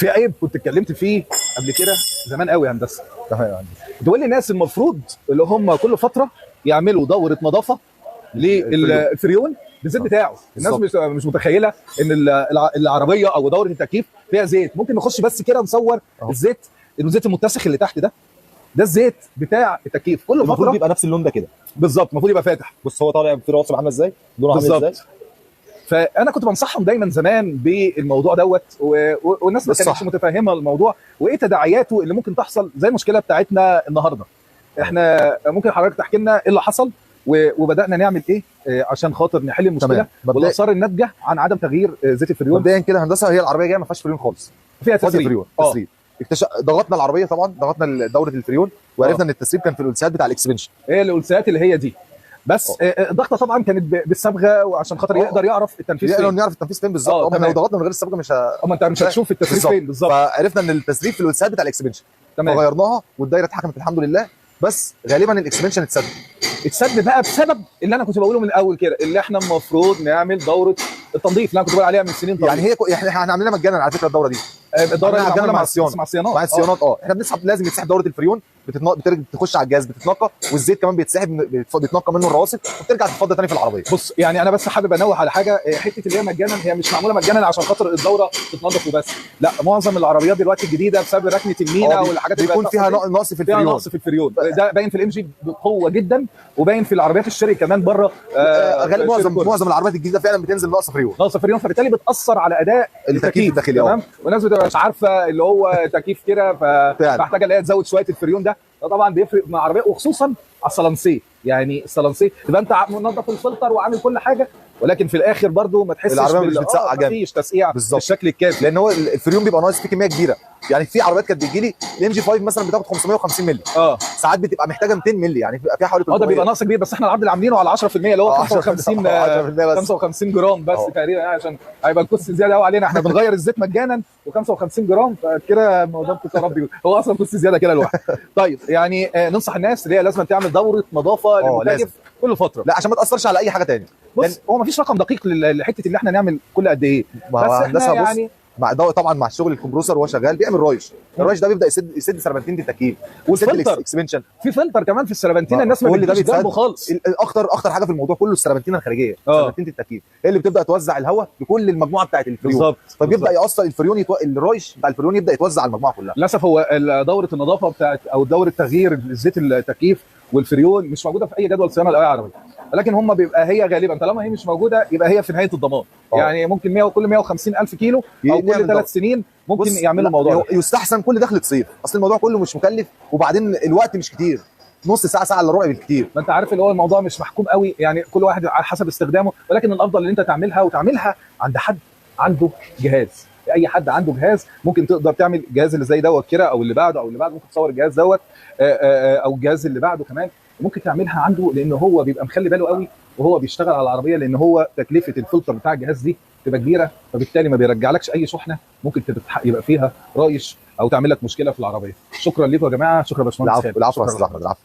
في عيب كنت اتكلمت فيه قبل كده زمان قوي يا هندسه. تمام يا هندسه. تقول لي الناس المفروض اللي هم كل فتره يعملوا دوره نظافه للفريون بالزيت بتاعه. الناس مش متخيله ان العربيه او دوره التكييف فيها زيت. ممكن نخش بس كده نصور الزيت المتسخ اللي تحت ده الزيت بتاع التكييف. كل فتره المفروض بيبقى نفس اللون ده كده بالظبط، المفروض يبقى فاتح. بص هو طالع في رواسب عامله ازاي، لونه عامل ازاي. فانا كنت بنصحهم دايما زمان بالموضوع والناس ما كانتش متفهمه الموضوع وايه تداعياته اللي ممكن تحصل، زي المشكله بتاعتنا النهارده. احنا ممكن حضرتك تحكي لنا ايه اللي حصل وبدانا نعمل ايه عشان خاطر نحل المشكله والاثار الناتجه عن عدم تغيير زيت الفريون. مبدئيا كده هندسه، هي العربيه جايه ما فيهاش فريون خالص، فيها تسريب. ضغطنا العربيه، طبعا ضغطنا دوره الفريون وعرفنا ان التسريب كان في الالسات بتاع الاكسبنشن. هي الالسات اللي هي دي بس. الضغطه طبعا كانت بالصبغه وعشان خاطر يقدر يعرف التنفيذ فين. نعرف التنفيذ فين بالظبط. لو ضغطنا من غير الصبغه انت مش هتشوف التسريب فين بالظبط. فعرفنا ان التسريب في الالسات بتاع الاكسبنشن، فغيرناها والدايره اتحكمت الحمد لله. بس غالبا الاكسبنشن اتسد بقى بسبب اللي انا كنت بقوله من الاول كده، اللي احنا المفروض نعمل دوره التنظيف اللي انا كنت بقول عليها من سنين طويله. يعني احنا عاملينها مجانا على فكره. الدوره دي الدوره مع الصيانات. مع الصيانات احنا بنسحب، لازم يتسحب دوره الفريون، بتخش على الجهاز بتتنقى، والزيت كمان بيتنقى منه الرواسب وبترجع تتفضى تاني في العربيه. بص يعني انا بس حابب انوه على حاجه، حته اللي هي مجانا، هي مش معموله مجانا عشان خاطر الدوره تتنظف وبس. لا، معظم العربيات دلوقتي الجديده بسبب ركنه المينا والحاجات اللي بيكون فيها نقص في الفريون. ده باين في الام جي بقوه جدا، وباين في العربيات الشركه كمان بره. معظم العربيات الجديده فعلا بتنزل نقص فريون، فبالتالي بتاثر على اداء التكييف الداخلي. تمام. والناس بتبقى مش عارفه اللي هو تكييف كده، فمحتاجه اللي هي تزود شويه الفريون. ده طبعا بيفرق مع العربيه، وخصوصا على الصلانسيه. يعني الصلانسيه تبقى انت منظف الفلتر وعامل كل حاجه، ولكن في الاخر برضو ما تحسش العربيه مش بتسقع جامد، مفيش تسقيع بالشكل الكافي، لان هو الفريون بيبقى ناقص فيه كميه كبيره. يعني في عربيات كانت بتجي لي الام جي 5 مثلا بتاخد 550 مللي، ساعات بتبقى محتاجه 200 مللي، يعني بيبقى فيها حوالي 300. ده بيبقى ناقص كبير. بس احنا العرض اللي عاملينه على 10% اللي هو 55 جرام بس تقريبا، عشان هيبقى الكوست زياده قوي علينا. احنا بنغير الزيت مجانا و55 جرام، فكده الموضوع كنت ربي هو اصلا كوست زياده كده لوحده. طيب يعني ننصح الناس اللي هي لازم تعمل دوره نظافه للمتاجر كل فتره، لا عشان ما تاثرش على اي حاجه ثانيه. بص هو ما فيش رقم دقيق لحته اللي احنا نعمل كل قد ايه، بس احنا يعني طبعا مع الشغل الكمبروسر وهو شغال بيعمل رايش. الرايش ده بيبدا يسد سربنتين التكييف ويسد الاكسبنشن. في فلتر كمان في السربنتين، الناس ما بتجيش جنبه خالص. اخطر حاجه في الموضوع كله السربنتين الخارجيه، سربنتين التكييف هي اللي بتبدا توزع الهواء لكل المجموعه بتاعه الفريون بالظبط. فبيبدا ياثر الفريون الرايش بتاع الفريون يبدا يتوزع على المجموعه كلها. للاسف هو دوره النظافه بتاعه او دوره تغيير زيت التكييف والفريون مش موجوده في اي جدول صيانه لاي عربيه، ولكن هم بيبقى هي غالبا طالما هي مش موجوده يبقى هي في نهايه الضمان. يعني ممكن كل 150,000 كيلو او كل 3 سنين ممكن يعملوا الموضوع ده. يستحسن كل دخلة صيف، اصل الموضوع كله مش مكلف، وبعدين الوقت مش كتير، نص ساعه ساعه الا ربع بالكتير. ما انت عارف اللي هو الموضوع مش محكوم قوي، يعني كل واحد على حسب استخدامه، ولكن الافضل ان انت تعملها عند حد عنده جهاز. اي حد عنده جهاز ممكن تقدر تعمل الجهاز اللي زي دوت كده، او اللي بعده ممكن تصور الجهاز دوت او الجهاز اللي بعده كمان ممكن تعملها عنده، لان هو بيبقى مخلي باله قوي وهو بيشتغل على العربيه، لان هو تكلفه الفلتر بتاع الجهاز دي تبقى كبيره، فبالتالي ما بيرجعلكش اي شحنه ممكن يبقى فيها رايش او تعمل لك مشكله في العربيه. شكرا لكم يا جماعه، شكرا يا باشمهندس. العفو يا استاذ احمد.